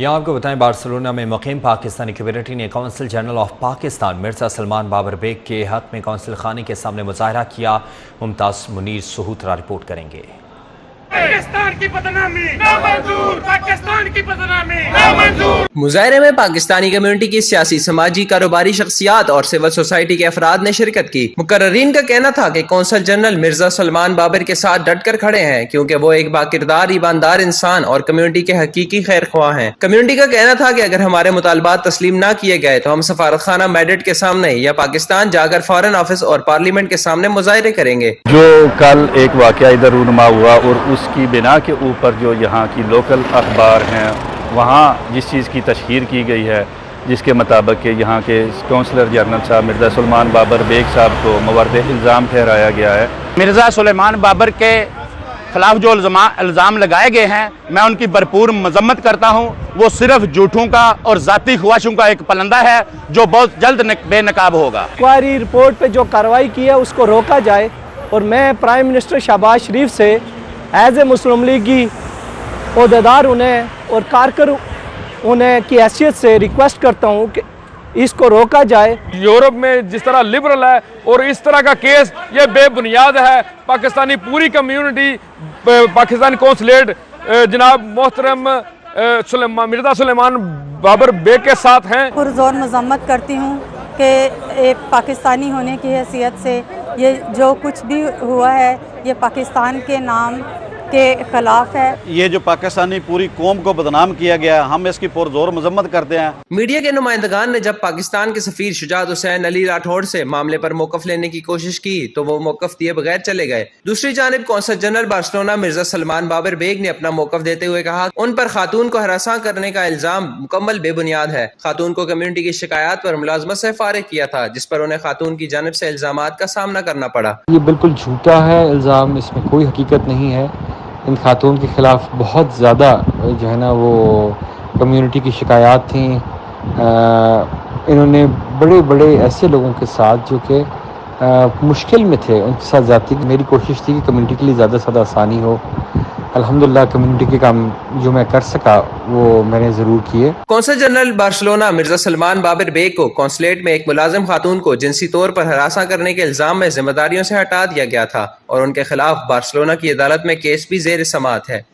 यहाँ आपको बताएं, बार्सिलोना में मुकीम पाकिस्तानी कम्युनिटी ने council general of Pakistan Mirza Salman Babar Baig के हक में कौंसिल खाने के सामने मुजाहरा किया। मुमताज़ मुनीर सुहूतरा रिपोर्ट करेंगे। पाकिस्तान की बदनामी नामंजूर, पाकिस्तान की बदनामी नामंजूर। मुजाहरे में पाकिस्तानी कम्युनिटी की सियासी, समाजी, कारोबारी शख्सियात और सिविल सोसाइटी के अफराद ने शिरकत की। मुकर्ररीन का कहना था कि कौंसल जनरल मिर्जा सलमान बाबर के साथ डट कर खड़े हैं, क्योंकि वो एक बाकिरदार, ईमानदार इंसान और कम्युनिटी के हकीकी खैर ख्वाह हैं। कम्युनिटी का कहना था कि अगर हमारे मुतालबात तस्लीम न किए गए तो हम सफारत खाना मैड्रिड के सामने या पाकिस्तान जाकर फॉरेन ऑफिस और पार्लियामेंट के सामने मुजाहरे करेंगे। जो कल एक वाकया इधर रूनुमा हुआ और उसकी बिना के ऊपर जो यहाँ की लोकल अखबार हैं वहाँ जिस चीज़ की तशहीर की गई है, जिसके मुताबिक कि यहाँ के कौंसलर जनरल साहब मिर्ज़ा सलमान बाबर बेग साहब को मुवर्द इल्ज़ाम ठहराया गया है। मिर्ज़ा सलमान बाबर के खिलाफ जो इल्ज़ाम लगाए गए हैं, मैं उनकी भरपूर मजम्मत करता हूँ। वो सिर्फ झूठों का और ज़ाती ख्वाहिशों का एक पलंदा है जो बहुत जल्द बेनकाब होगा। इंक्वायरी रिपोर्ट पे जो कार्रवाई की है उसको रोका जाए, और मैं प्राइम मिनिस्टर शहबाज शरीफ से एज ए मुस्लिम लीगी ओहदेदार उन्हें और कारकर उन्हें की हैसियत से रिक्वेस्ट करता हूँ कि इसको रोका जाए। यूरोप में जिस तरह लिबरल है और इस तरह का केस ये बेबुनियाद है। पाकिस्तानी पूरी कम्युनिटी पाकिस्तानी कौंसलेट जनाब मोहतरम मिर्ज़ा सलमान बाबर बेग के साथ हैं। पुरजोर मजम्मत करती हूँ कि एक पाकिस्तानी होने की हैसियत से ये जो कुछ भी हुआ है ये पाकिस्तान के नाम के खिलाफ है। ये जो पाकिस्तानी पूरी कौम को बदनाम किया गया, हम इसकी पुरजोर मजम्मत करते हैं। मीडिया के नुमाइंदगान ने जब पाकिस्तान के सफीर शुजात हुसैन अली राठौड़ से मामले पर मौकफ लेने की कोशिश की तो वो मौकफ दिए बगैर चले गए। दूसरी जानिब consul general Barcelona Mirza Salman Babar Baig ने अपना मौकफ देते हुए कहा, उन पर खातून को हरासा करने का इल्जाम मुकम्मल बेबुनियाद है। खातून को कम्युनिटी की शिकायत पर मुलाजमत से फारिग किया था, जिस पर उन्हें खातून की जानिब से इल्जामात का सामना करना पड़ा। ये बिल्कुल झूठा है इल्ज़ाम, इसमें कोई हकीकत नहीं है। इन खातून के ख़िलाफ़ बहुत ज़्यादा जो है ना वो कम्युनिटी की शिकायत थी। इन्होंने बड़े बड़े ऐसे लोगों के साथ जो कि मुश्किल में थे उनके साथ ज़्यादती की। मेरी कोशिश थी कि कम्युनिटी के लिए ज़्यादा से ज़्यादा आसानी हो। अल्हम्दुलिल्लाह कम्युनिटी के काम जो मैं कर सका वो मैंने ज़रूर किए। Consul general Barcelona Mirza Salman Babar Baig को कौंसलेट में एक मुलाजिम खातून को जिनसी तौर पर हरासा करने के इल्जाम में जिम्मेदारियों से हटा दिया गया था और उनके खिलाफ बार्सिलोना की अदालत में केस भी ज़ेर समाअत है।